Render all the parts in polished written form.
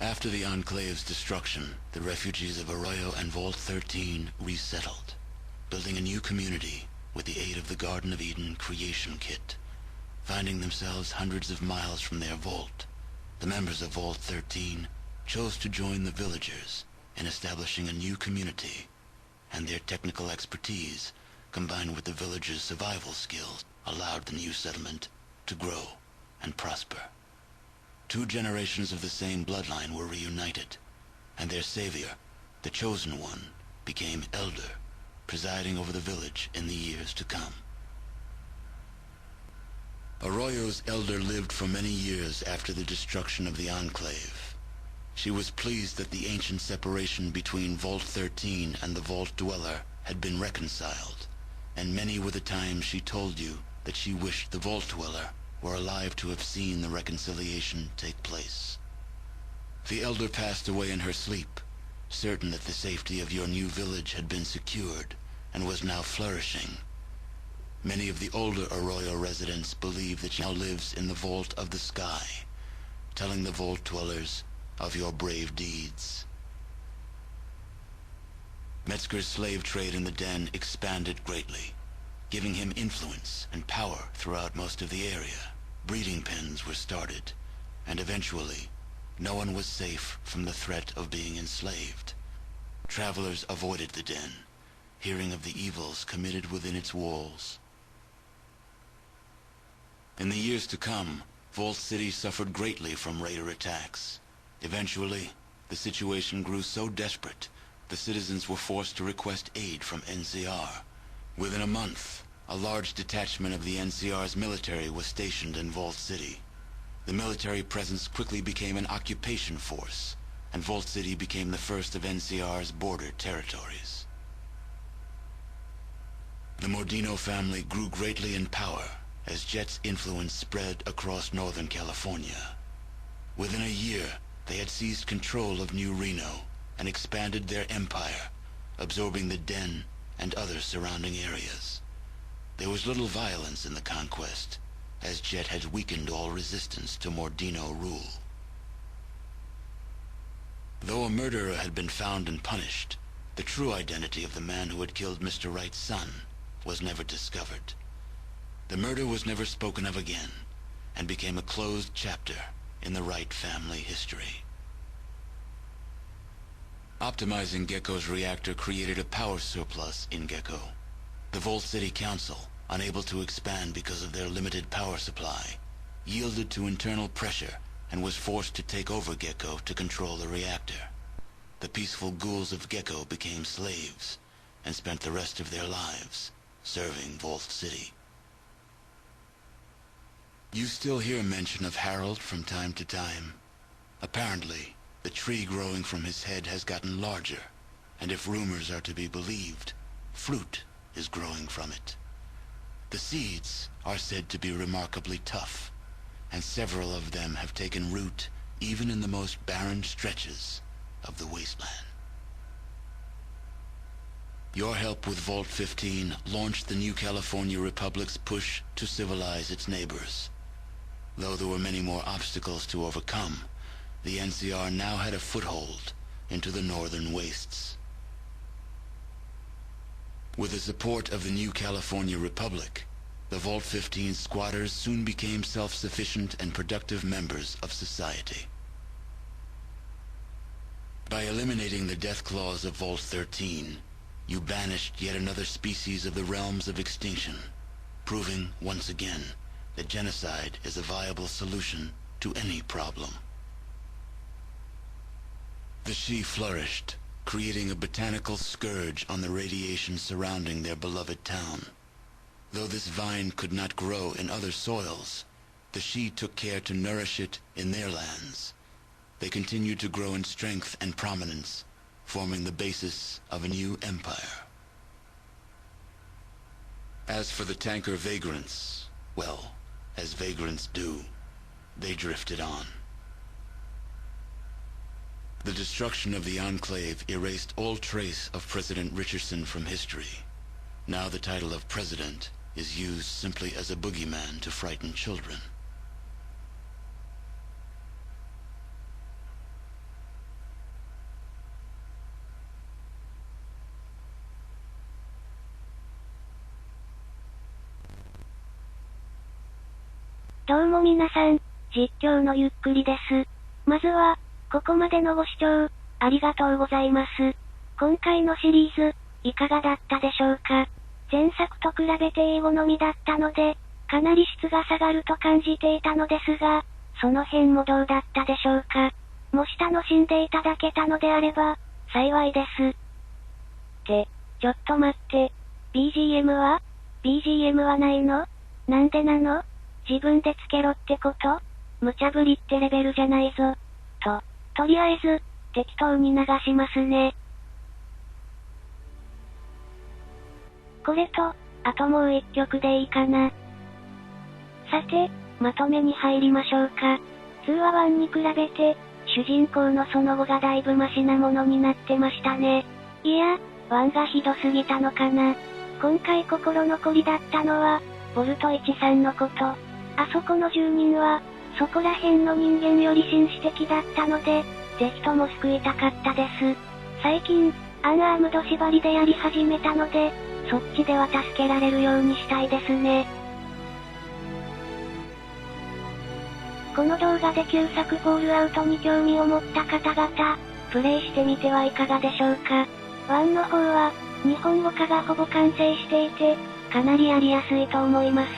After the Enclave's destruction, the refugees of Arroyo and Vault 13 resettled, building a new community with the aid of the Garden of Eden creation kit. Finding themselves hundreds of miles from their vault, the members of Vault 13 chose to join the villagers in establishing a new community, and their technical expertise, combined with the villagers' survival skills, allowed the new settlement to grow and prosper. 2 generations of the same bloodline were reunited, and their savior, the Chosen One, became Elder, presiding over the village in the years to come. Arroyo's Elder lived for many years after the destruction of the Enclave. She was pleased that the ancient separation between Vault 13 and the Vault Dweller had been reconciled, and many were the times she told you that she wished the Vault Dweller were alive to have seen the reconciliation take place. The Elder passed away in her sleep, certain that the safety of your new village had been secured and was now flourishing. Many of the older Arroyo residents believe that she now lives in the Vault of the Sky, telling the Vault Dwellers of your brave deeds. Metzger's slave trade in the Den expanded greatly, giving him influence and power throughout most of the area. Breeding pens were started, and eventually, no one was safe from the threat of being enslaved. Travelers avoided the Den, hearing of the evils committed within its walls. In the years to come, Vault City suffered greatly from raider attacks. Eventually, the situation grew so desperate, the citizens were forced to request aid from NCR. Within a month, a large detachment of the NCR's military was stationed in Vault City. The military presence quickly became an occupation force, and Vault City became the first of NCR's border territories. The Mordino family grew greatly in power as Jet's influence spread across Northern California. Within a year, they had seized control of New Reno and expanded their empire, absorbing the Den and other surrounding areas. There was little violence in the conquest, as Jet had weakened all resistance to Mordino rule. Though a murderer had been found and punished, the true identity of the man who had killed Mr. Wright's son was never discovered. The murder was never spoken of again, and became a closed chapter in the Wright family history. Optimizing Gecko's reactor created a power surplus in Gecko. The Vault City Council, unable to expand because of their limited power supply, yielded to internal pressure and was forced to take over Gecko to control the reactor. The peaceful ghouls of Gecko became slaves and spent the rest of their lives serving Vault City. You still hear mention of Harold from time to time. Apparently, the tree growing from his head has gotten larger, and if rumors are to be believed, fruit is growing from it. The seeds are said to be remarkably tough, and several of them have taken root even in the most barren stretches of the wasteland. Your help with Vault 15 launched the New California Republic's push to civilize its neighbors. Though there were many more obstacles to overcome, the NCR now had a foothold into the northern wastes. With the support of the New California Republic, the Vault 15 squatters soon became self-sufficient and productive members of society. By eliminating the death clause of Vault 13, you banished yet another species of the realms of extinction, proving once again that genocide is a viable solution to any problem. The Shi flourished, creating a botanical scourge on the radiation surrounding their beloved town. Though this vine could not grow in other soils, the Shi took care to nourish it in their lands. They continued to grow in strength and prominence, forming the basis of a new empire. As for the tanker vagrants, well, as vagrants do, they drifted on. The destruction of the Enclave erased all trace of President Richardson from history. Now the title of president is used simply as a boogeyman to frighten children. どうも皆さん、実況のゆっくりです。まずは、ここまでのご視聴、ありがとうございます。今回のシリーズ、いかがだったでしょうか。前作と比べて英語のみだったので、かなり質が下がると感じていたのですが、その辺もどうだったでしょうか。もし楽しんでいただけたのであれば、幸いです。ちょっと待って。BGM はないの？なんでなの？自分でつけろってこと？無茶ぶりってレベルじゃないぞ。とりあえず、適当に流しますね。これと、あともう一曲でいいかな。さて、まとめに入りましょうか。2は1に比べて、主人公のその後がだいぶマシなものになってましたね。いや、1がひどすぎたのかな。今回心残りだったのは、ボルト1さんのこと。あそこの住人は、そこら辺の人間より紳士的だったので、ぜひとも救いたかったです。最近、アンアームド縛りでやり始めたので、そっちでは助けられるようにしたいですね。この動画で旧作フォールアウトに興味を持った方々、プレイしてみてはいかがでしょうか。1の方は、日本語化がほぼ完成していて、かなりやりやすいと思います。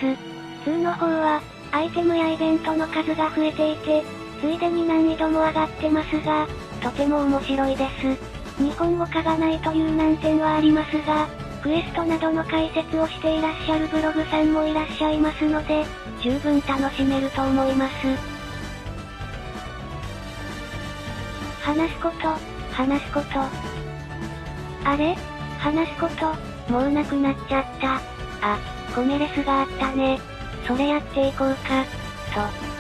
2の方は、アイテムやイベントの数が増えていて、ついでに難易度も上がってますが、とても面白いです。日本語化がないという難点はありますが、クエストなどの解説をしていらっしゃるブログさんもいらっしゃいますので、十分楽しめると思います。話すこと。あれ？話すこと、もうなくなっちゃった。コメレスがあったね。それやっていこうか。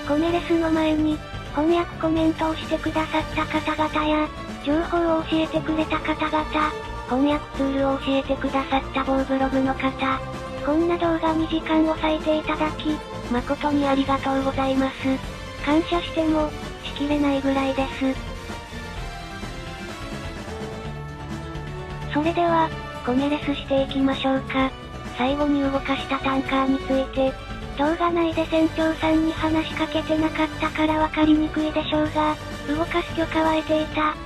コメレスの前に、翻訳コメントをしてくださった方々や、情報を教えてくれた方々、翻訳ツールを教えてくださった某ブログの方、こんな動画に時間を割いていただき、誠にありがとうございます。感謝しても、しきれないぐらいです。それでは、コメレスしていきましょうか。最後に動かしたタンカーについて、動画内で船長さんに話しかけてなかったからわかりにくいでしょうが、動かす許可は得ていた。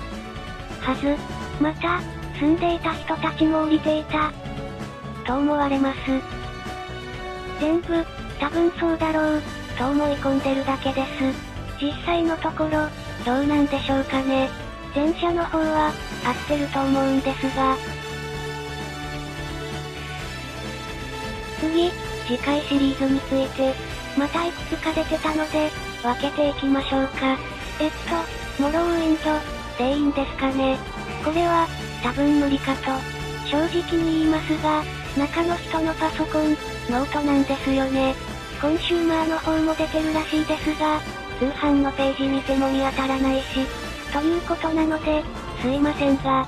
はず。また、住んでいた人たちも降りていた。と思われます。全部、多分そうだろう、と思い込んでるだけです。実際のところ、どうなんでしょうかね。前者の方は、合ってると思うんですが。次回シリーズについて、またいくつか出てたので、分けていきましょうか。モローウィンド、でいいんですかね。これは、多分無理かと、正直に言いますが、中の人のパソコン、ノートなんですよね。コンシューマーの方も出てるらしいですが、通販のページ見ても見当たらないし、ということなので、すいませんが。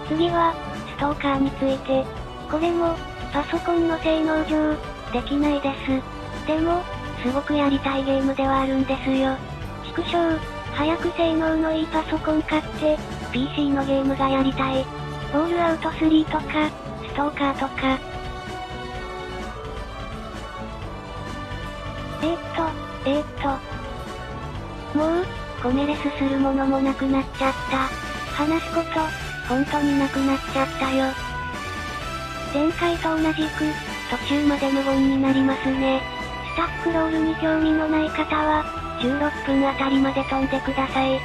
次は、ストーカーについて。これも、パソコンの性能上、できないです。でも、すごくやりたいゲームではあるんですよ。畜生、早く性能のいいパソコン買って、PC のゲームがやりたい。フォールアウト3とか、ストーカーとか。もう、コメレスするものもなくなっちゃった。話すこと、本当になくなっちゃったよ。前回と同じく、途中まで無言になりますね。スタッフロールに興味のない方は、16分あたりまで飛んでください。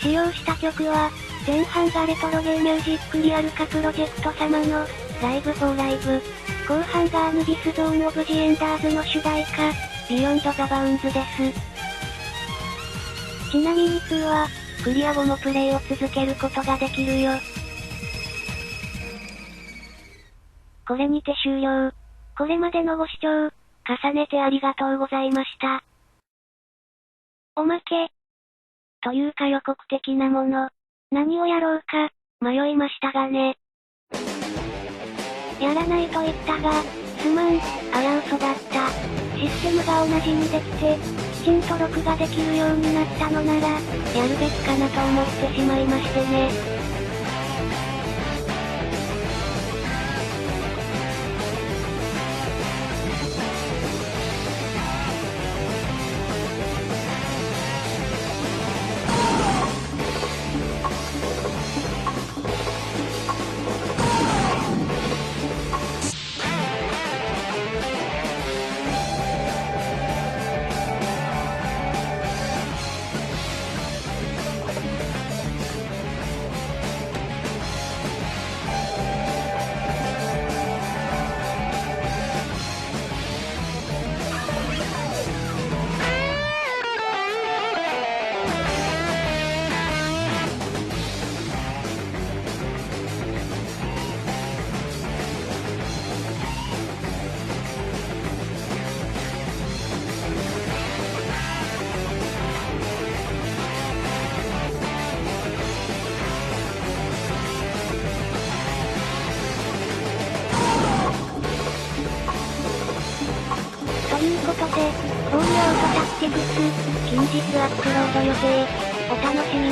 使用した曲は、前半がレトロゲーミュージックリアル化プロジェクト様の、ライブフォーライブ。後半がアヌビスゾーンオブジエンダーズの主題歌、ビヨンドザバウンズです。ちなみに2は、クリア後もプレイを続けることができるよ。これにて終了。これまでのご視聴、重ねてありがとうございました。おまけ。というか予告的なもの。何をやろうか、迷いましたがね。やらないと言ったが、すまん、危うそだった。システムが同じにできて、きちんと録画できるようになったのなら、やるべきかなと思ってしまいましてね。ということで、フォールアウトタクティクス、近日アップロード予定。お楽しみ